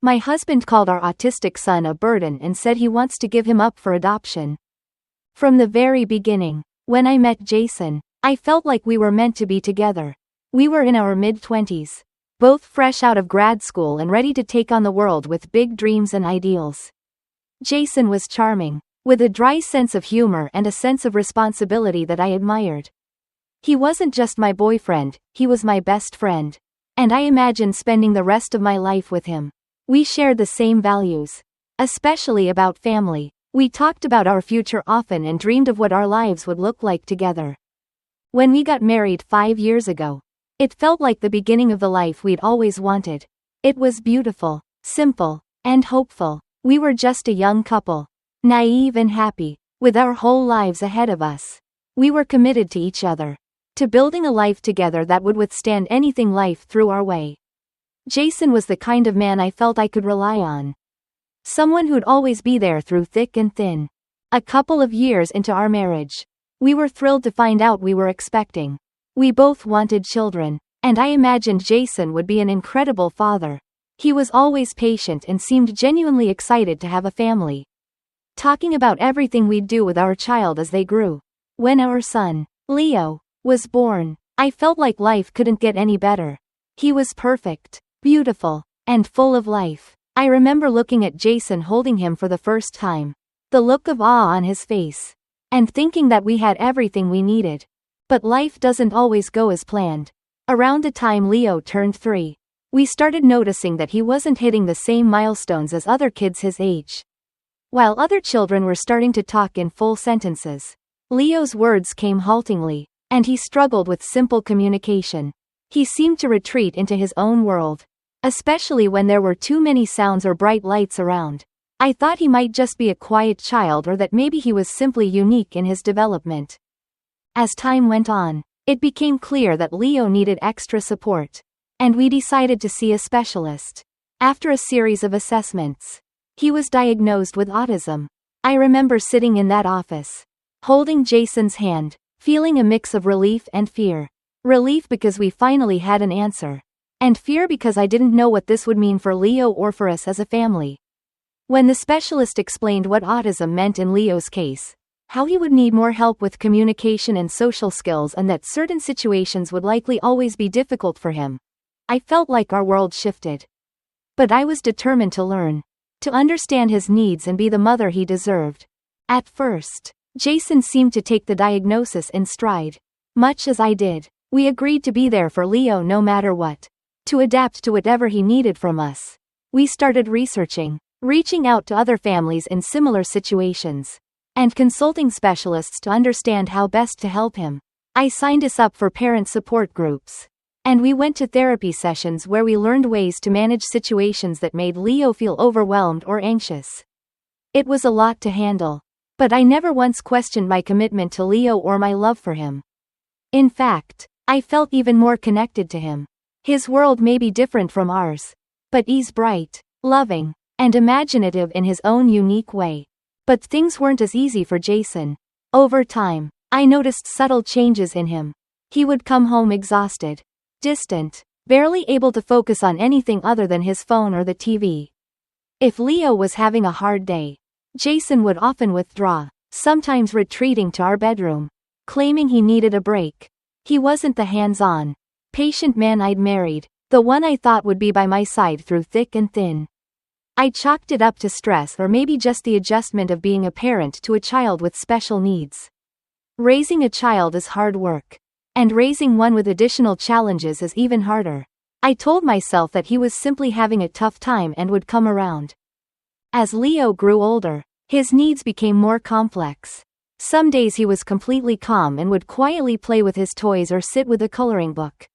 My husband called our autistic son a burden and said he wants to give him up for adoption. From the very beginning, when I met Jason, I felt like we were meant to be together. We were in our mid-20s, both fresh out of grad school and ready to take on the world with big dreams and ideals. Jason was charming, with a dry sense of humor and a sense of responsibility that I admired. He wasn't just my boyfriend, he was my best friend. And I imagined spending the rest of my life with him. We shared the same values, especially about family. We talked about our future often and dreamed of what our lives would look like together. When we got married 5 years ago, it felt like the beginning of the life we'd always wanted. It was beautiful, simple, and hopeful. We were just a young couple, naive and happy, with our whole lives ahead of us. We were committed to each other, to building a life together that would withstand anything life threw our way. Jason was the kind of man I felt I could rely on. Someone who'd always be there through thick and thin. A couple of years into our marriage, we were thrilled to find out we were expecting. We both wanted children, and I imagined Jason would be an incredible father. He was always patient and seemed genuinely excited to have a family. Talking about everything we'd do with our child as they grew. When our son, Leo, was born, I felt like life couldn't get any better. He was perfect, beautiful, and full of life. I remember looking at Jason holding him for the first time. The look of awe on his face. And thinking that we had everything we needed. But life doesn't always go as planned. Around the time Leo turned 3, we started noticing that he wasn't hitting the same milestones as other kids his age. While other children were starting to talk in full sentences, Leo's words came haltingly, and he struggled with simple communication. He seemed to retreat into his own world, especially when there were too many sounds or bright lights around. I thought he might just be a quiet child or that maybe he was simply unique in his development. As time went on, it became clear that Leo needed extra support, and we decided to see a specialist. After a series of assessments, he was diagnosed with autism. I remember sitting in that office, holding Jason's hand, feeling a mix of relief and fear. Relief because we finally had an answer, and fear because I didn't know what this would mean for Leo or for us as a family. When the specialist explained what autism meant in Leo's case, how he would need more help with communication and social skills and that certain situations would likely always be difficult for him, I felt like our world shifted. But I was determined to learn, to understand his needs and be the mother he deserved. At first, Jason seemed to take the diagnosis in stride. Much as I did, we agreed to be there for Leo no matter what, to adapt to whatever he needed from us. We started reaching out to other families in similar situations, and consulting specialists to understand how best to help him. I signed us up for parent support groups, and we went to therapy sessions where we learned ways to manage situations that made Leo feel overwhelmed or anxious. It was a lot to handle, but I never once questioned my commitment to Leo or my love for him. In fact, I felt even more connected to him. His world may be different from ours, but he's bright, loving, and imaginative in his own unique way. But things weren't as easy for Jason. Over time, I noticed subtle changes in him. He would come home exhausted, distant, barely able to focus on anything other than his phone or the TV. If Leo was having a hard day, Jason would often withdraw, sometimes retreating to our bedroom, claiming he needed a break. He wasn't the hands-on, patient man I'd married, the one I thought would be by my side through thick and thin. I chalked it up to stress or maybe just the adjustment of being a parent to a child with special needs. Raising a child is hard work, and raising one with additional challenges is even harder. I told myself that he was simply having a tough time and would come around. As Leo grew older, his needs became more complex. Some days he was completely calm and would quietly play with his toys or sit with a coloring book,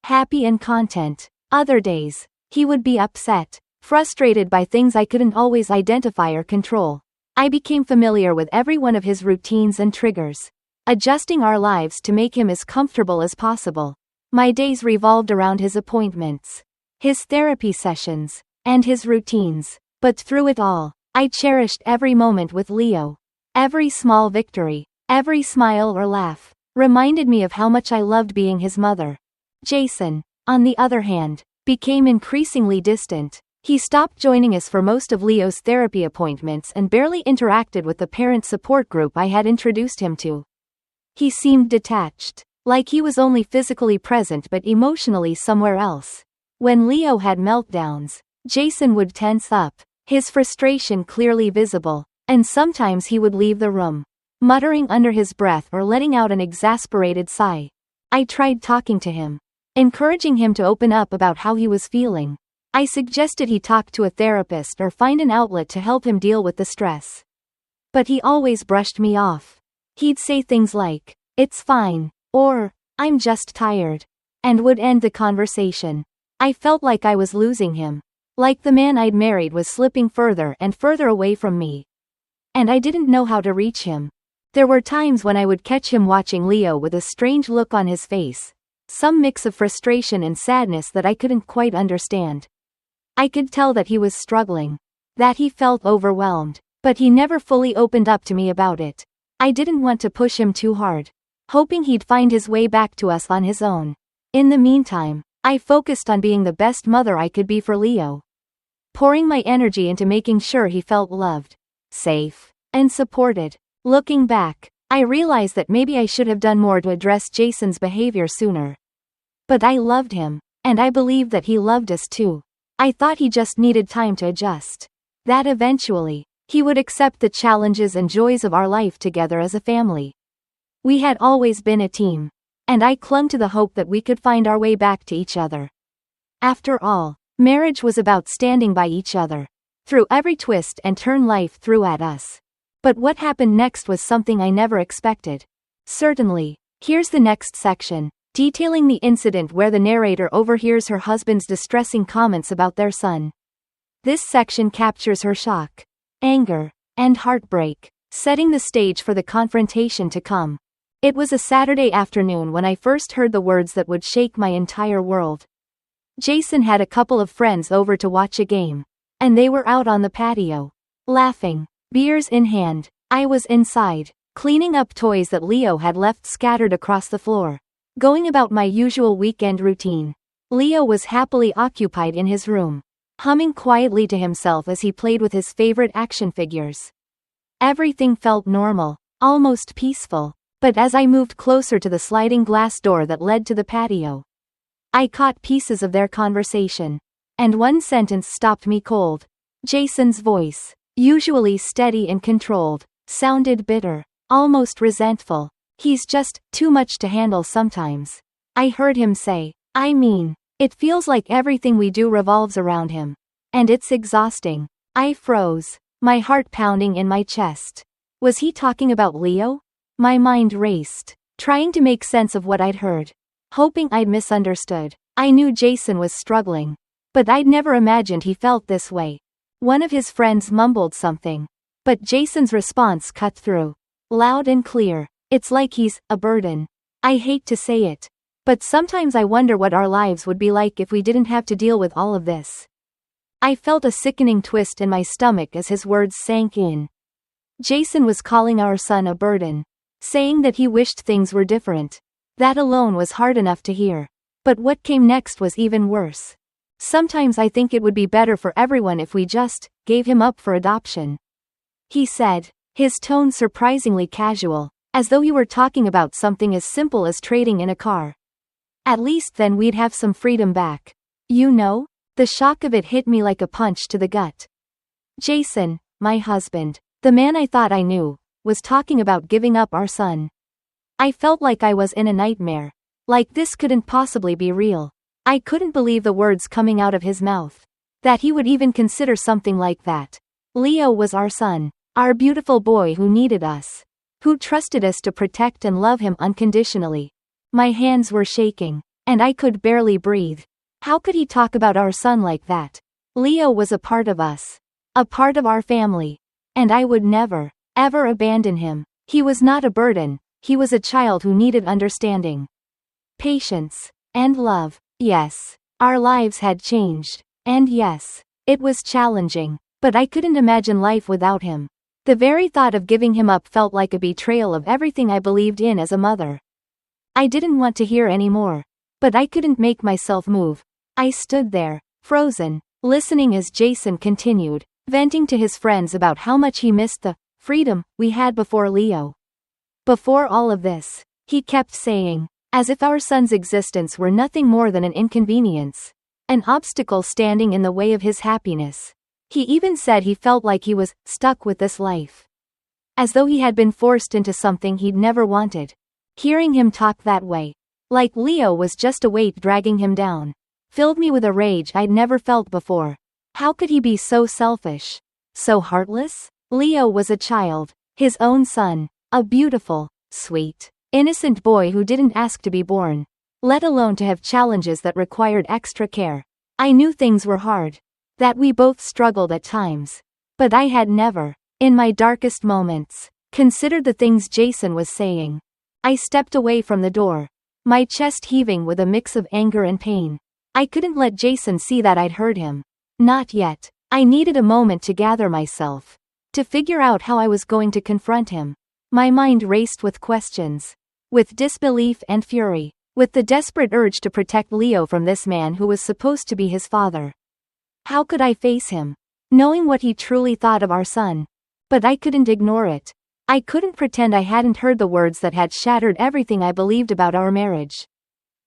happy and content. Other days, he would be upset, frustrated by things I couldn't always identify or control. I became familiar with every one of his routines and triggers, adjusting our lives to make him as comfortable as possible. My days revolved around his appointments, his therapy sessions, and his routines. But through it all, I cherished every moment with Leo. Every small victory, every smile or laugh, reminded me of how much I loved being his mother. Jason, on the other hand, became increasingly distant. He stopped joining us for most of Leo's therapy appointments and barely interacted with the parent support group I had introduced him to. He seemed detached, like he was only physically present but emotionally somewhere else. When Leo had meltdowns, Jason would tense up, his frustration clearly visible, and sometimes he would leave the room, muttering under his breath or letting out an exasperated sigh. I tried talking to him, encouraging him to open up about how he was feeling. I suggested he talk to a therapist or find an outlet to help him deal with the stress. But he always brushed me off. He'd say things like, "It's fine," or, "I'm just tired," and would end the conversation. I felt like I was losing him, like the man I'd married was slipping further and further away from me. And I didn't know how to reach him. There were times when I would catch him watching Leo with a strange look on his face, some mix of frustration and sadness that I couldn't quite understand. I could tell that he was struggling, that he felt overwhelmed, but he never fully opened up to me about it. I didn't want to push him too hard, hoping he'd find his way back to us on his own. In the meantime, I focused on being the best mother I could be for Leo, pouring my energy into making sure he felt loved, safe, and supported. Looking back, I realized that maybe I should have done more to address Jason's behavior sooner. But I loved him, and I believed that he loved us too. I thought he just needed time to adjust. That eventually, he would accept the challenges and joys of our life together as a family. We had always been a team, and I clung to the hope that we could find our way back to each other. After all, marriage was about standing by each other, through every twist and turn life threw at us. But what happened next was something I never expected. Certainly, here's the next section, detailing the incident where the narrator overhears her husband's distressing comments about their son. This section captures her shock, anger, and heartbreak, setting the stage for the confrontation to come. It was a Saturday afternoon when I first heard the words that would shake my entire world. Jason had a couple of friends over to watch a game, and they were out on the patio, laughing, beers in hand. I was inside, cleaning up toys that Leo had left scattered across the floor, going about my usual weekend routine. Leo was happily occupied in his room, humming quietly to himself as he played with his favorite action figures. Everything felt normal, almost peaceful, but as I moved closer to the sliding glass door that led to the patio, I caught pieces of their conversation, and one sentence stopped me cold. Jason's voice, usually steady and controlled, sounded bitter, almost resentful. "He's just too much to handle sometimes," I heard him say. "I mean, it feels like everything we do revolves around him. And it's exhausting." I froze, my heart pounding in my chest. Was he talking about Leo? My mind raced, trying to make sense of what I'd heard, hoping I'd misunderstood. I knew Jason was struggling, but I'd never imagined he felt this way. One of his friends mumbled something, but Jason's response cut through, loud and clear. "It's like he's a burden." I hate to say it, but sometimes I wonder what our lives would be like if we didn't have to deal with all of this. I felt a sickening twist in my stomach as his words sank in. Jason was calling our son a burden, saying that he wished things were different. That alone was hard enough to hear. But what came next was even worse. "Sometimes I think it would be better for everyone if we just gave him up for adoption," he said, his tone surprisingly casual, as though he were talking about something as simple as trading in a car. "At least then we'd have some freedom back. You know?" The shock of it hit me like a punch to the gut. Jason, my husband, the man I thought I knew, was talking about giving up our son. I felt like I was in a nightmare. Like this couldn't possibly be real. I couldn't believe the words coming out of his mouth. That he would even consider something like that. Leo was our son, our beautiful boy who needed us, who trusted us to protect and love him unconditionally. My hands were shaking, and I could barely breathe. How could he talk about our son like that? Leo was a part of us, a part of our family, and I would never, ever abandon him. He was not a burden, he was a child who needed understanding, patience, and love. Yes, our lives had changed, and yes, it was challenging, but I couldn't imagine life without him. The very thought of giving him up felt like a betrayal of everything I believed in as a mother. I didn't want to hear any more, but I couldn't make myself move. I stood there, frozen, listening as Jason continued, venting to his friends about how much he missed the freedom we had before Leo. Before all of this, he kept saying, as if our son's existence were nothing more than an inconvenience, an obstacle standing in the way of his happiness. He even said he felt like he was stuck with this life, as though he had been forced into something he'd never wanted. Hearing him talk that way, like Leo was just a weight dragging him down, filled me with a rage I'd never felt before. How could he be so selfish? So heartless? Leo was a child, his own son, a beautiful, sweet, innocent boy who didn't ask to be born, let alone to have challenges that required extra care. I knew things were hard, that we both struggled at times, but I had never, in my darkest moments, considered the things Jason was saying. I stepped away from the door, my chest heaving with a mix of anger and pain. I couldn't let Jason see that I'd hurt him. Not yet. I needed a moment to gather myself, to figure out how I was going to confront him. My mind raced with questions, with disbelief and fury, with the desperate urge to protect Leo from this man who was supposed to be his father. How could I face him, knowing what he truly thought of our son? But I couldn't ignore it. I couldn't pretend I hadn't heard the words that had shattered everything I believed about our marriage.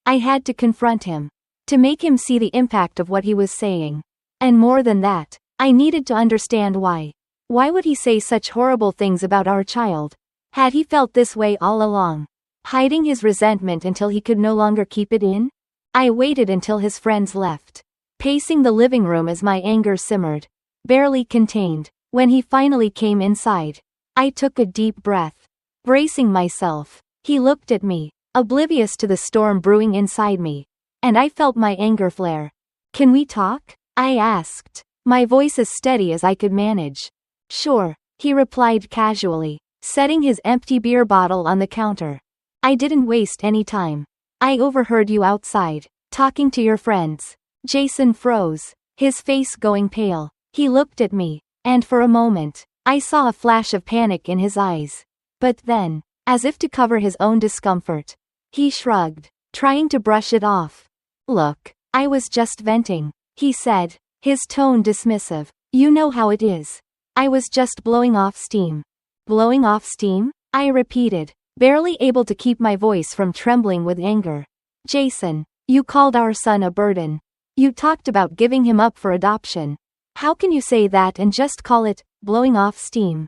I had to confront him, to make him see the impact of what he was saying. And more than that, I needed to understand why. Why would he say such horrible things about our child? Had he felt this way all along, hiding his resentment until he could no longer keep it in? I waited until his friends left, pacing the living room as my anger simmered, barely contained. When he finally came inside, I took a deep breath, bracing myself. He looked at me, oblivious to the storm brewing inside me, and I felt my anger flare. "Can we talk?" I asked, my voice as steady as I could manage. "Sure," he replied casually, setting his empty beer bottle on the counter. "I didn't waste any time. I overheard you outside, talking to your friends." Jason froze, his face going pale. He looked at me, and for a moment, I saw a flash of panic in his eyes. But then, as if to cover his own discomfort, he shrugged, trying to brush it off. "Look, I was just venting," he said, his tone dismissive. "You know how it is. I was just blowing off steam." "Blowing off steam?" I repeated, barely able to keep my voice from trembling with anger. "Jason, you called our son a burden. You talked about giving him up for adoption. How can you say that and just call it blowing off steam?"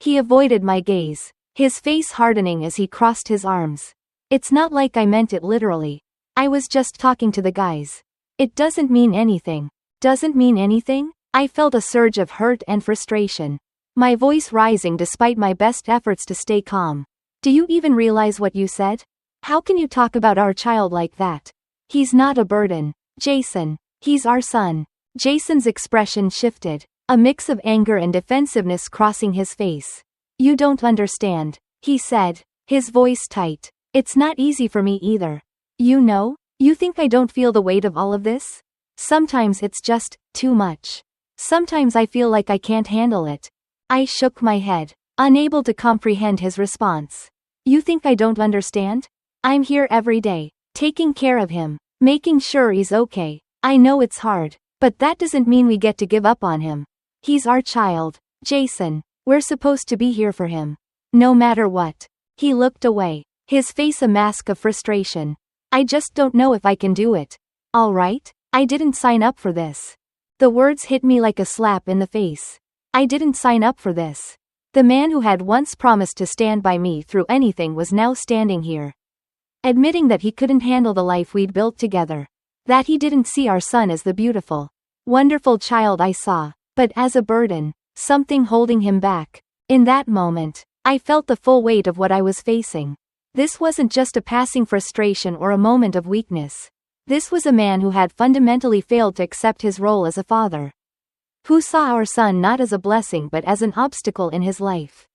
He avoided my gaze, his face hardening as he crossed his arms. "It's not like I meant it literally. I was just talking to the guys. It doesn't mean anything." "Doesn't mean anything?" I felt a surge of hurt and frustration, my voice rising despite my best efforts to stay calm. "Do you even realize what you said? How can you talk about our child like that? He's not a burden, Jason. He's our son." Jason's expression shifted, a mix of anger and defensiveness crossing his face. "You don't understand," he said, his voice tight. "It's not easy for me either. You know? You think I don't feel the weight of all of this? Sometimes it's just too much. Sometimes I feel like I can't handle it." I shook my head, unable to comprehend his response. "You think I don't understand? I'm here every day, taking care of him, making sure he's okay. I know it's hard, but that doesn't mean we get to give up on him. He's our child, Jason. We're supposed to be here for him, no matter what." He looked away, his face a mask of frustration. "I just don't know if I can do it. All right? I didn't sign up for this." The words hit me like a slap in the face. I didn't sign up for this. The man who had once promised to stand by me through anything was now standing here, admitting that he couldn't handle the life we'd built together, that he didn't see our son as the beautiful, wonderful child I saw, but as a burden, something holding him back. In that moment, I felt the full weight of what I was facing. This wasn't just a passing frustration or a moment of weakness. This was a man who had fundamentally failed to accept his role as a father, who saw our son not as a blessing but as an obstacle in his life.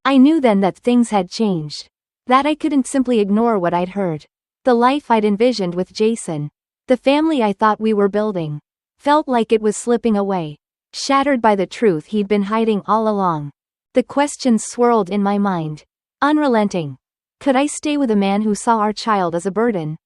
I knew then that things had changed, that I couldn't simply ignore what I'd heard. The life I'd envisioned with Jason, the family I thought we were building, felt like it was slipping away, shattered by the truth he'd been hiding all along. The questions swirled in my mind, unrelenting. Could I stay with a man who saw our child as a burden?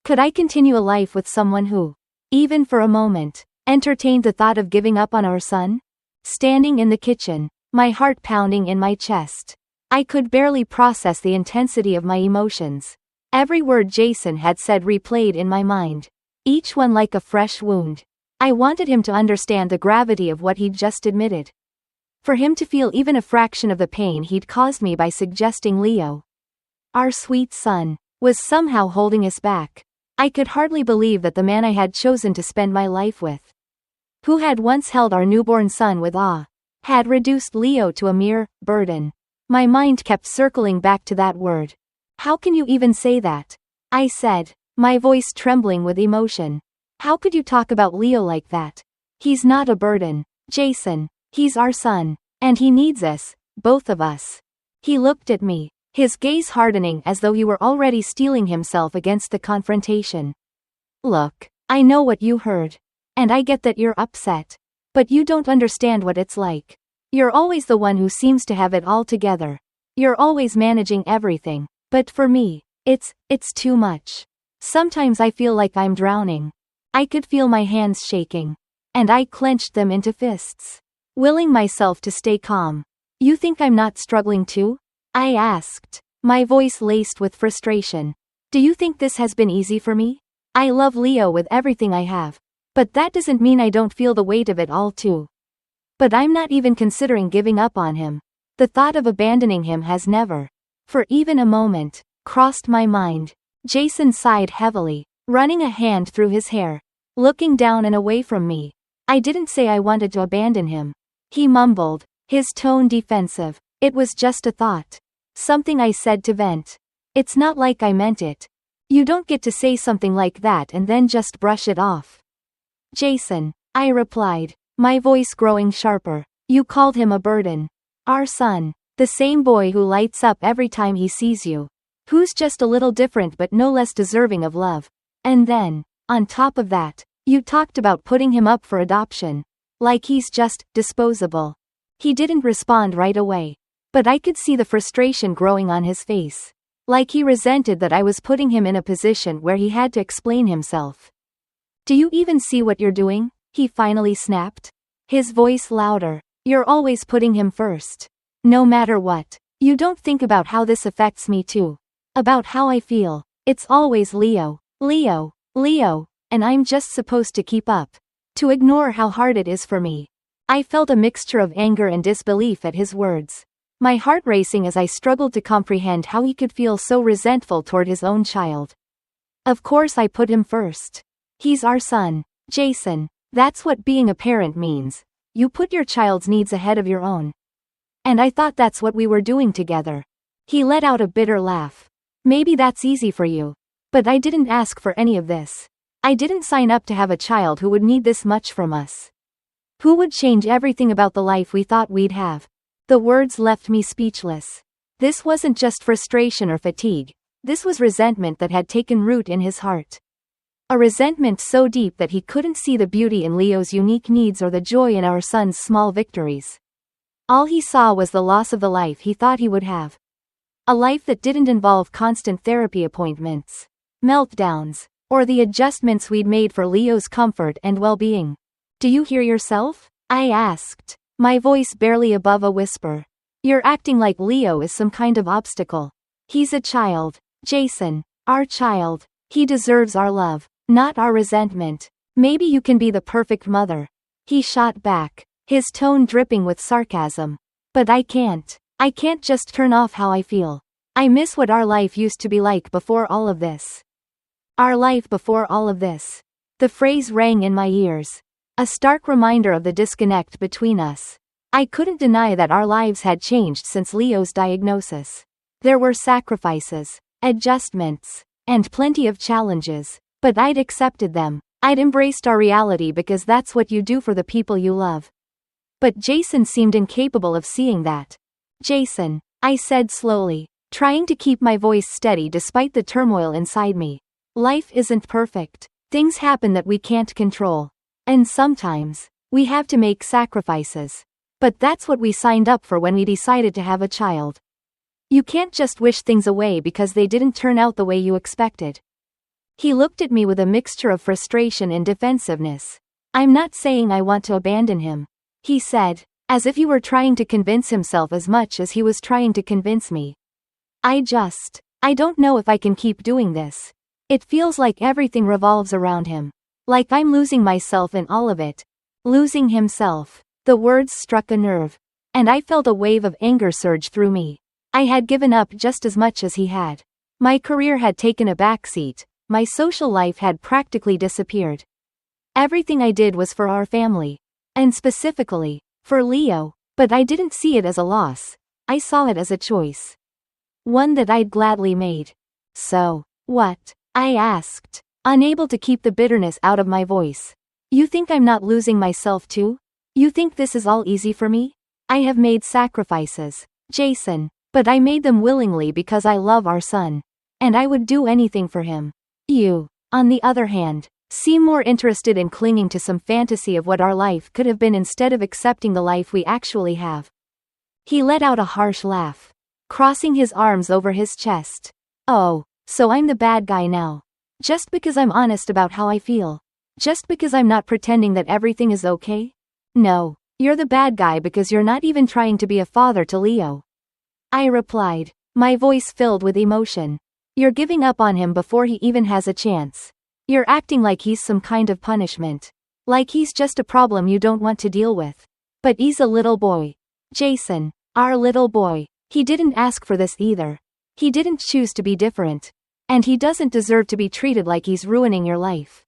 Could I continue a life with someone who, even for a moment, entertained the thought of giving up on our son? Standing in the kitchen, my heart pounding in my chest. I could barely process the intensity of my emotions. Every word Jason had said replayed in my mind, each one like a fresh wound. I wanted him to understand the gravity of what he'd just admitted. For him to feel even a fraction of the pain he'd caused me by suggesting Leo, our sweet son, was somehow holding us back. I could hardly believe that the man I had chosen to spend my life with, who had once held our newborn son with awe, had reduced Leo to a mere burden. My mind kept circling back to that word. How can you even say that? I said, my voice trembling with emotion. How could you talk about Leo like that? He's not a burden, Jason. He's our son. And he needs us, both of us. He looked at me, his gaze hardening as though he were already steeling himself against the confrontation. Look, I know what you heard. And I get that you're upset. But you don't understand what it's like. You're always the one who seems to have it all together. You're always managing everything. But for me, it's too much. Sometimes I feel like I'm drowning. I could feel my hands shaking. And I clenched them into fists, willing myself to stay calm. You think I'm not struggling too? I asked, my voice laced with frustration. Do you think this has been easy for me? I love Leo with everything I have. But that doesn't mean I don't feel the weight of it all too. But I'm not even considering giving up on him. The thought of abandoning him has never, for even a moment, crossed my mind. Jason sighed heavily, running a hand through his hair, looking down and away from me. I didn't say I wanted to abandon him. He mumbled, his tone defensive. It was just a thought. Something I said to vent. It's not like I meant it. You don't get to say something like that and then just brush it off. Jason, I replied, my voice growing sharper. You called him a burden. Our son, the same boy who lights up every time he sees you. Who's just a little different but no less deserving of love. And then, on top of that, you talked about putting him up for adoption. Like he's just disposable. He didn't respond right away. But I could see the frustration growing on his face. Like he resented that I was putting him in a position where he had to explain himself. Do you even see what you're doing? He finally snapped. His voice louder. You're always putting him first. No matter what. You don't think about how this affects me too. About how I feel. It's always Leo, Leo, Leo, and I'm just supposed to keep up. To ignore how hard it is for me. I felt a mixture of anger and disbelief at his words. My heart racing as I struggled to comprehend how he could feel so resentful toward his own child. Of course I put him first. He's our son, Jason. That's what being a parent means. You put your child's needs ahead of your own. And I thought that's what we were doing together. He let out a bitter laugh. Maybe that's easy for you. But I didn't ask for any of this. I didn't sign up to have a child who would need this much from us. Who would change everything about the life we thought we'd have. The words left me speechless. This wasn't just frustration or fatigue. This was resentment that had taken root in his heart. A resentment so deep that he couldn't see the beauty in Leo's unique needs or the joy in our son's small victories. All he saw was the loss of the life he thought he would have. A life that didn't involve constant therapy appointments, meltdowns, or the adjustments we'd made for Leo's comfort and well-being. Do you hear yourself? I asked, my voice barely above a whisper. You're acting like Leo is some kind of obstacle. He's a child, Jason, our child. He deserves our love, not our resentment. Maybe you can be the perfect mother. He shot back, his tone dripping with sarcasm. But I can't. I can't just turn off how I feel. I miss what our life used to be like before all of this. Our life before all of this. The phrase rang in my ears. A stark reminder of the disconnect between us. I couldn't deny that our lives had changed since Leo's diagnosis. There were sacrifices, adjustments, and plenty of challenges. But I'd accepted them. I'd embraced our reality because that's what you do for the people you love. But Jason seemed incapable of seeing that. Jason, I said slowly, trying to keep my voice steady despite the turmoil inside me. Life isn't perfect. Things happen that we can't control. And sometimes, we have to make sacrifices. But that's what we signed up for when we decided to have a child. You can't just wish things away because they didn't turn out the way you expected. He looked at me with a mixture of frustration and defensiveness. I'm not saying I want to abandon him, he said, as if he were trying to convince himself as much as he was trying to convince me. I don't know if I can keep doing this. It feels like everything revolves around him. Like I'm losing myself in all of it. Losing himself. The words struck a nerve. And I felt a wave of anger surge through me. I had given up just as much as he had. My career had taken a backseat. My social life had practically disappeared. Everything I did was for our family. And specifically, for Leo. But I didn't see it as a loss. I saw it as a choice. One that I'd gladly made. So, what? I asked, unable to keep the bitterness out of my voice. You think I'm not losing myself too? You think this is all easy for me? I have made sacrifices, Jason, but I made them willingly because I love our son. And I would do anything for him. You, on the other hand, seem more interested in clinging to some fantasy of what our life could have been instead of accepting the life we actually have. He let out a harsh laugh, crossing his arms over his chest. Oh, so I'm the bad guy now. Just because I'm honest about how I feel. Just because I'm not pretending that everything is okay? No, you're the bad guy because you're not even trying to be a father to Leo. I replied, my voice filled with emotion. You're giving up on him before he even has a chance. You're acting like he's some kind of punishment. Like he's just a problem you don't want to deal with. But he's a little boy. Jason, our little boy. He didn't ask for this either. He didn't choose to be different. And he doesn't deserve to be treated like he's ruining your life.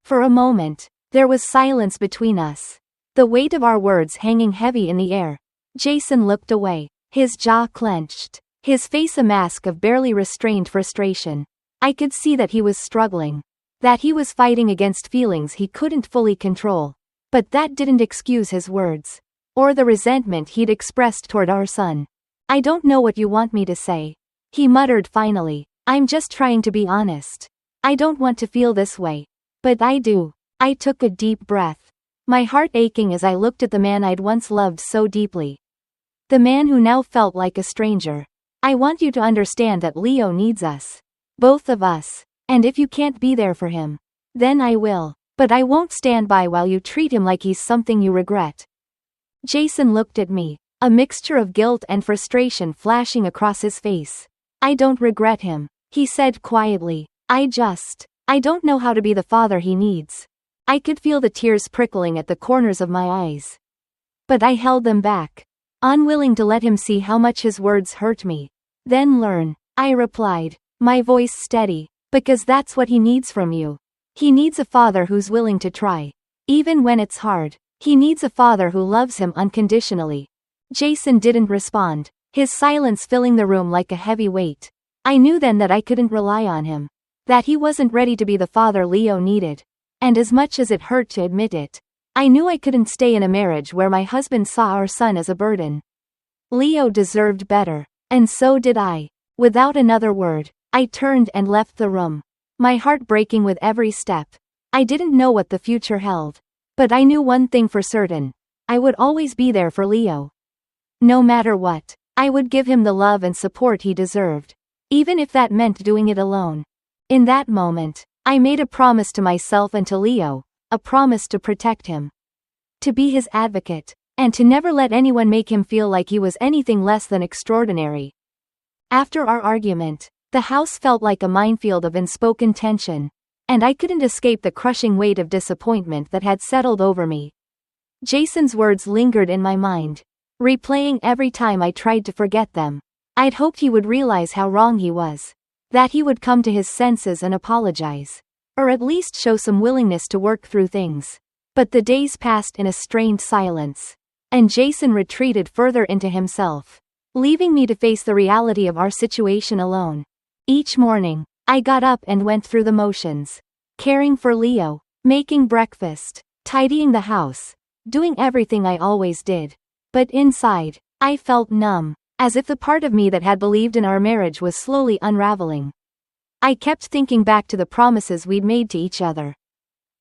For a moment, there was silence between us. The weight of our words hanging heavy in the air. Jason looked away, his jaw clenched, his face a mask of barely restrained frustration. I could see that he was struggling. That he was fighting against feelings he couldn't fully control. But that didn't excuse his words. Or the resentment he'd expressed toward our son. I don't know what you want me to say. He muttered finally. I'm just trying to be honest. I don't want to feel this way. But I do. I took a deep breath. My heart aching as I looked at the man I'd once loved so deeply. The man who now felt like a stranger. I want you to understand that Leo needs us. Both of us. And if you can't be there for him, then I will. But I won't stand by while you treat him like he's something you regret. Jason looked at me. A mixture of guilt and frustration flashing across his face. I don't regret him, he said quietly. I don't know how to be the father he needs. I could feel the tears prickling at the corners of my eyes. But I held them back, unwilling to let him see how much his words hurt me. Then learn, I replied, my voice steady, because that's what he needs from you. He needs a father who's willing to try. Even when it's hard, he needs a father who loves him unconditionally. Jason didn't respond, his silence filling the room like a heavy weight. I knew then that I couldn't rely on him. That he wasn't ready to be the father Leo needed. And as much as it hurt to admit it, I knew I couldn't stay in a marriage where my husband saw our son as a burden. Leo deserved better, and so did I. Without another word, I turned and left the room. My heart breaking with every step. I didn't know what the future held. But I knew one thing for certain. I would always be there for Leo. No matter what, I would give him the love and support he deserved. Even if that meant doing it alone. In that moment, I made a promise to myself and to Leo, a promise to protect him. To be his advocate, and to never let anyone make him feel like he was anything less than extraordinary. After our argument, the house felt like a minefield of unspoken tension, and I couldn't escape the crushing weight of disappointment that had settled over me. Jason's words lingered in my mind, replaying every time I tried to forget them. I'd hoped he would realize how wrong he was. That he would come to his senses and apologize. Or at least show some willingness to work through things. But the days passed in a strained silence. And Jason retreated further into himself, leaving me to face the reality of our situation alone. Each morning, I got up and went through the motions. Caring for Leo, making breakfast, tidying the house, doing everything I always did. But inside, I felt numb. As if the part of me that had believed in our marriage was slowly unraveling. I kept thinking back to the promises we'd made to each other.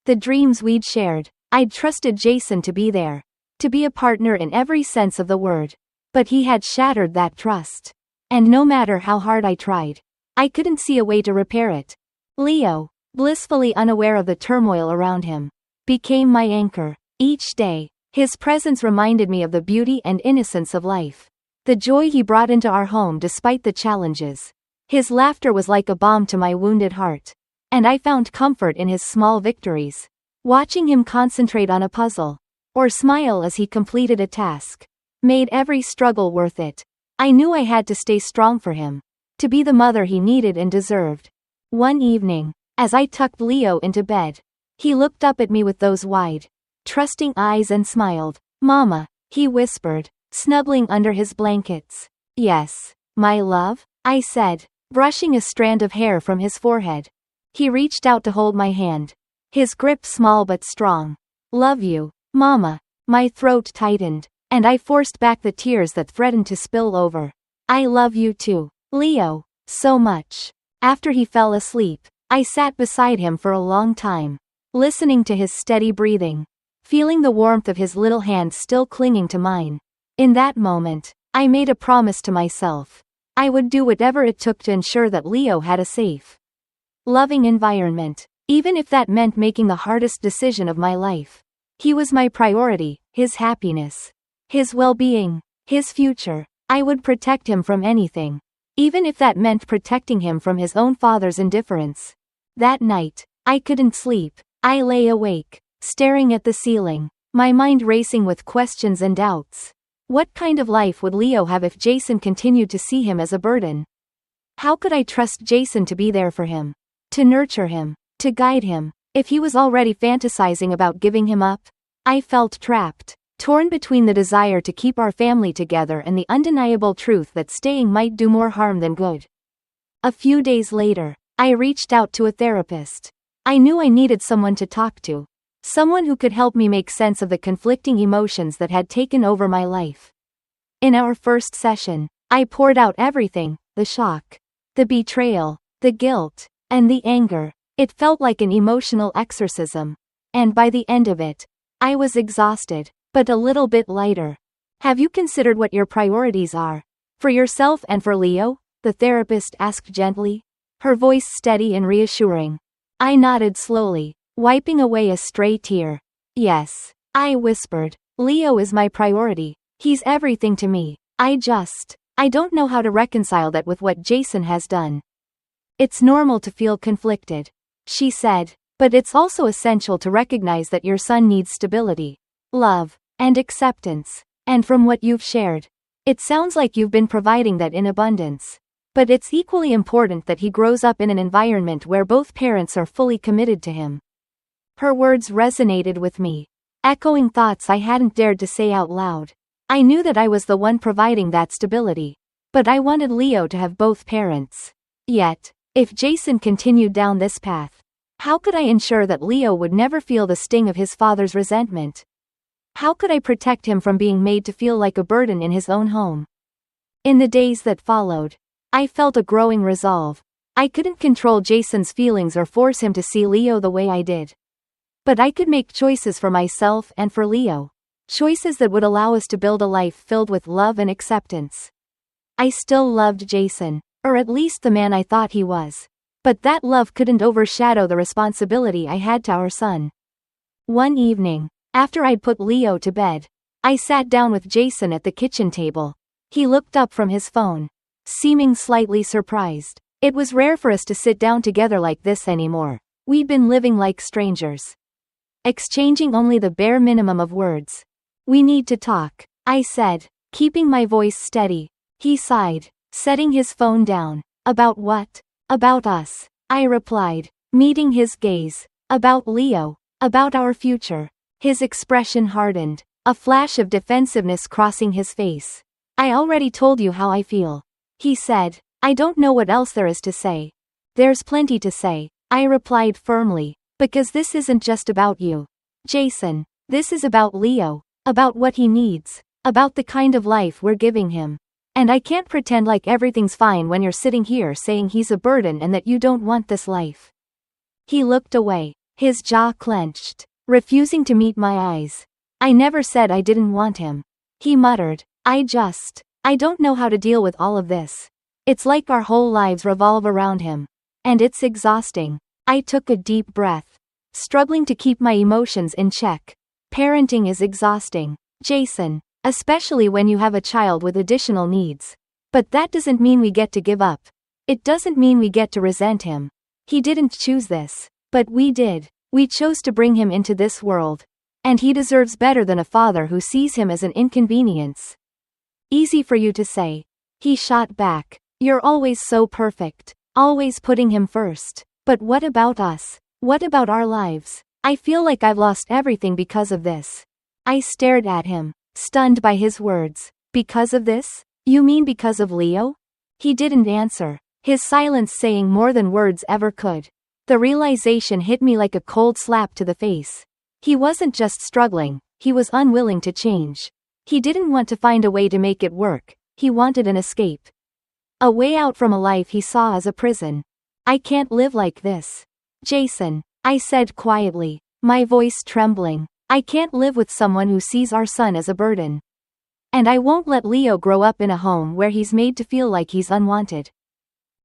The dreams we'd shared. I'd trusted Jason to be there. To be a partner in every sense of the word. But he had shattered that trust. And no matter how hard I tried, I couldn't see a way to repair it. Leo, blissfully unaware of the turmoil around him, became my anchor. Each day, his presence reminded me of the beauty and innocence of life. The joy he brought into our home despite the challenges. His laughter was like a balm to my wounded heart. And I found comfort in his small victories. Watching him concentrate on a puzzle, or smile as he completed a task, made every struggle worth it. I knew I had to stay strong for him, to be the mother he needed and deserved. One evening, as I tucked Leo into bed, he looked up at me with those wide, trusting eyes and smiled. "Mama," he whispered, snuggling under his blankets. "Yes, my love," I said, brushing a strand of hair from his forehead. He reached out to hold my hand, his grip small but strong. "Love you, Mama." My throat tightened, and I forced back the tears that threatened to spill over. "I love you too, Leo, so much." After he fell asleep, I sat beside him for a long time, listening to his steady breathing, feeling the warmth of his little hand still clinging to mine. In that moment, I made a promise to myself. I would do whatever it took to ensure that Leo had a safe, loving environment, even if that meant making the hardest decision of my life. He was my priority, his happiness, his well-being, his future. I would protect him from anything, even if that meant protecting him from his own father's indifference. That night, I couldn't sleep. I lay awake, staring at the ceiling, my mind racing with questions and doubts. What kind of life would Leo have if Jason continued to see him as a burden? How could I trust Jason to be there for him, to nurture him, to guide him, if he was already fantasizing about giving him up? I felt trapped, torn between the desire to keep our family together and the undeniable truth that staying might do more harm than good. A few days later, I reached out to a therapist. I knew I needed someone to talk to, someone who could help me make sense of the conflicting emotions that had taken over my life. In our first session, I poured out everything: the shock, the betrayal, the guilt, and the anger. It felt like an emotional exorcism. And by the end of it, I was exhausted, but a little bit lighter. "Have you considered what your priorities are? For yourself and for Leo?" the therapist asked gently, her voice steady and reassuring. I nodded slowly, wiping away a stray tear. "Yes," I whispered. "Leo is my priority. He's everything to me. I don't know how to reconcile that with what Jason has done." "It's normal to feel conflicted," she said, "but it's also essential to recognize that your son needs stability, love, and acceptance. And from what you've shared, it sounds like you've been providing that in abundance. But it's equally important that he grows up in an environment where both parents are fully committed to him." Her words resonated with me, echoing thoughts I hadn't dared to say out loud. I knew that I was the one providing that stability, but I wanted Leo to have both parents. Yet, if Jason continued down this path, how could I ensure that Leo would never feel the sting of his father's resentment? How could I protect him from being made to feel like a burden in his own home? In the days that followed, I felt a growing resolve. I couldn't control Jason's feelings or force him to see Leo the way I did. But I could make choices for myself and for Leo. Choices that would allow us to build a life filled with love and acceptance. I still loved Jason, or at least the man I thought he was. But that love couldn't overshadow the responsibility I had to our son. One evening, after I'd put Leo to bed, I sat down with Jason at the kitchen table. He looked up from his phone, seeming slightly surprised. It was rare for us to sit down together like this anymore. We'd been living like strangers, exchanging only the bare minimum of words. "We need to talk," I said, keeping my voice steady. He sighed, setting his phone down. "About what?" "About us," I replied, meeting his gaze. "About Leo. About our future." His expression hardened, a flash of defensiveness crossing his face. "I already told you how I feel," he said. "I don't know what else there is to say." "There's plenty to say," I replied firmly, "because this isn't just about you, Jason. This is about Leo, about what he needs, about the kind of life we're giving him. And I can't pretend like everything's fine when you're sitting here saying he's a burden and that you don't want this life." He looked away, his jaw clenched, refusing to meet my eyes. "I never said I didn't want him," he muttered. I don't know how to deal with all of this. It's like our whole lives revolve around him. And it's exhausting." I took a deep breath, struggling to keep my emotions in check. Parenting is exhausting, Jason, especially when you have a child with additional needs. But that doesn't mean we get to give up. It doesn't mean we get to resent him. He didn't choose this, but we did. We chose to bring him into this world. And he deserves better than a father who sees him as an inconvenience. Easy for you to say. He shot back. You're always so perfect. Always putting him first. But what about us? What about our lives? I feel like I've lost everything because of this. I stared at him, stunned by his words. Because of this? You mean because of Leo? He didn't answer, his silence saying more than words ever could. The realization hit me like a cold slap to the face. He wasn't just struggling, he was unwilling to change. He didn't want to find a way to make it work, he wanted an escape. A way out from a life he saw as a prison. I can't live like this. Jason, I said quietly, my voice trembling. I can't live with someone who sees our son as a burden. And I won't let Leo grow up in a home where he's made to feel like he's unwanted.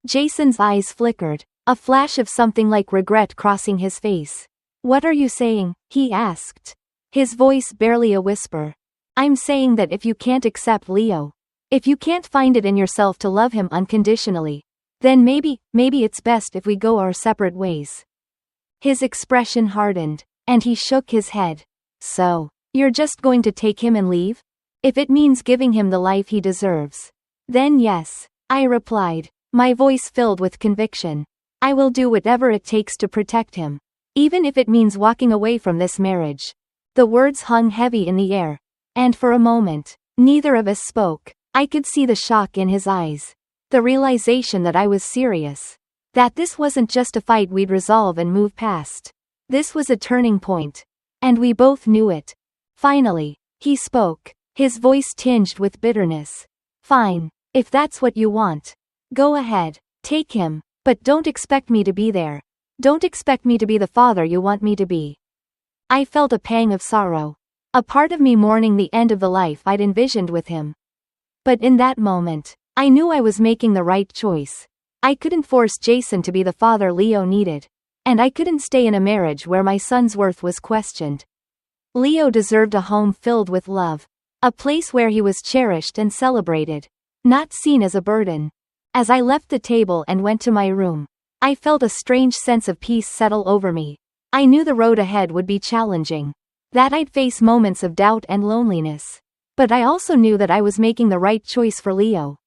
Jason's eyes flickered, a flash of something like regret crossing his face. What are you saying? He asked. His voice barely a whisper. I'm saying that if you can't accept Leo, if you can't find it in yourself to love him unconditionally, then maybe it's best if we go our separate ways. His expression hardened, and he shook his head. So, you're just going to take him and leave? If it means giving him the life he deserves. Then yes, I replied, my voice filled with conviction. I will do whatever it takes to protect him. Even if it means walking away from this marriage. The words hung heavy in the air. And for a moment, neither of us spoke. I could see the shock in his eyes. The realization that I was serious. That this wasn't just a fight we'd resolve and move past. This was a turning point. And we both knew it. Finally, he spoke, his voice tinged with bitterness. Fine, if that's what you want. Go ahead, take him, but don't expect me to be there. Don't expect me to be the father you want me to be. I felt a pang of sorrow. A part of me mourning the end of the life I'd envisioned with him. But in that moment, I knew I was making the right choice. I couldn't force Jason to be the father Leo needed. And I couldn't stay in a marriage where my son's worth was questioned. Leo deserved a home filled with love. A place where he was cherished and celebrated. Not seen as a burden. As I left the table and went to my room, I felt a strange sense of peace settle over me. I knew the road ahead would be challenging. That I'd face moments of doubt and loneliness. But I also knew that I was making the right choice for Leo.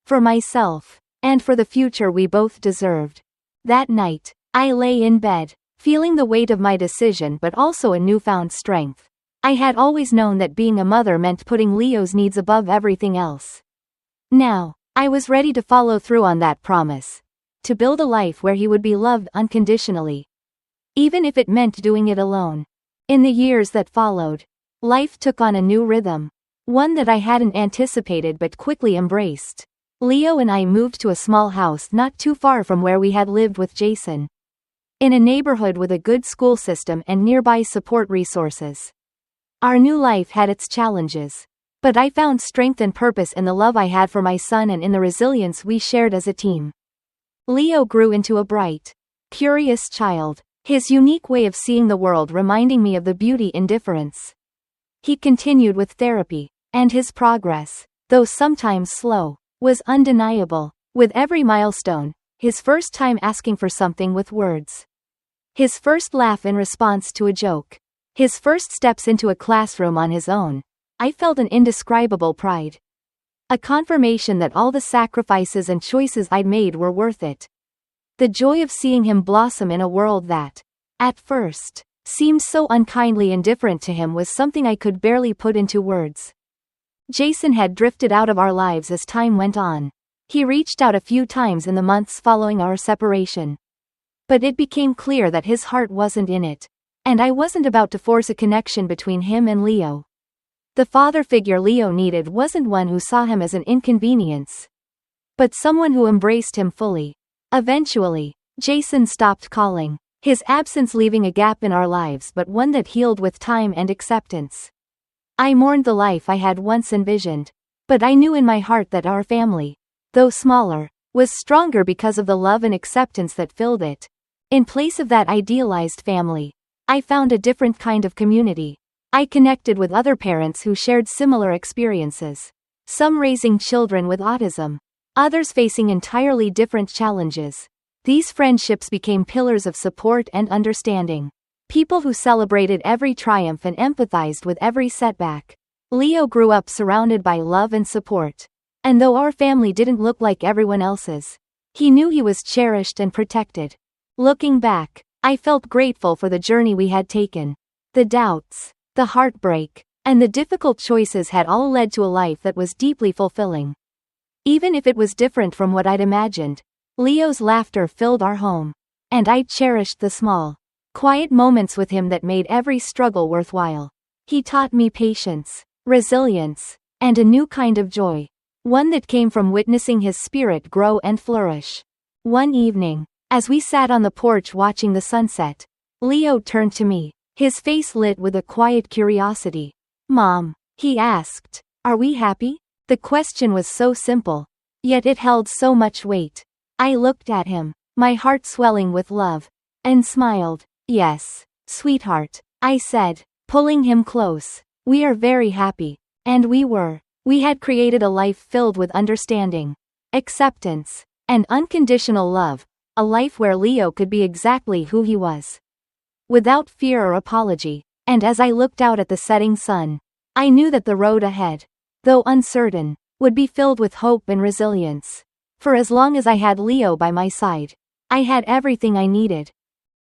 For myself. And for the future we both deserved. That night, I lay in bed, feeling the weight of my decision but also a newfound strength. I had always known that being a mother meant putting Leo's needs above everything else. Now, I was ready to follow through on that promise. To build a life where he would be loved unconditionally. Even if it meant doing it alone. In the years that followed, life took on a new rhythm. One that I hadn't anticipated but quickly embraced. Leo and I moved to a small house not too far from where we had lived with Jason. In a neighborhood with a good school system and nearby support resources. Our new life had its challenges. But I found strength and purpose in the love I had for my son and in the resilience we shared as a team. Leo grew into a bright, curious child, his unique way of seeing the world reminding me of the beauty in difference. He continued with therapy, and his progress, though sometimes slow, was undeniable. With every milestone, his first time asking for something with words. His first laugh in response to a joke. His first steps into a classroom on his own. I felt an indescribable pride. A confirmation that all the sacrifices and choices I'd made were worth it. The joy of seeing him blossom in a world that, at first, seemed so unkindly indifferent to him was something I could barely put into words. Jason had drifted out of our lives as time went on. He reached out a few times in the months following our separation. But it became clear that his heart wasn't in it. And I wasn't about to force a connection between him and Leo. The father figure Leo needed wasn't one who saw him as an inconvenience, but someone who embraced him fully. Eventually, Jason stopped calling, his absence leaving a gap in our lives but one that healed with time and acceptance. I mourned the life I had once envisioned, but I knew in my heart that our family, though smaller, was stronger because of the love and acceptance that filled it. In place of that idealized family, I found a different kind of community. I connected with other parents who shared similar experiences. Some raising children with autism, others facing entirely different challenges. These friendships became pillars of support and understanding. People who celebrated every triumph and empathized with every setback. Leo grew up surrounded by love and support. And though our family didn't look like everyone else's, he knew he was cherished and protected. Looking back, I felt grateful for the journey we had taken. The doubts, the heartbreak, and the difficult choices had all led to a life that was deeply fulfilling. Even if it was different from what I'd imagined, Leo's laughter filled our home. And I cherished the small, quiet moments with him that made every struggle worthwhile. He taught me patience, resilience, and a new kind of joy. One that came from witnessing his spirit grow and flourish. One evening, as we sat on the porch watching the sunset, Leo turned to me, his face lit with a quiet curiosity. "Mom," he asked, "are we happy?" The question was so simple, yet it held so much weight. I looked at him, my heart swelling with love, and smiled. "Yes, sweetheart," I said, pulling him close. "We are very happy." And we were. We had created a life filled with understanding, acceptance, and unconditional love, a life where Leo could be exactly who he was, without fear or apology. And as I looked out at the setting sun, I knew that the road ahead, though uncertain, would be filled with hope and resilience. For as long as I had Leo by my side, I had everything I needed.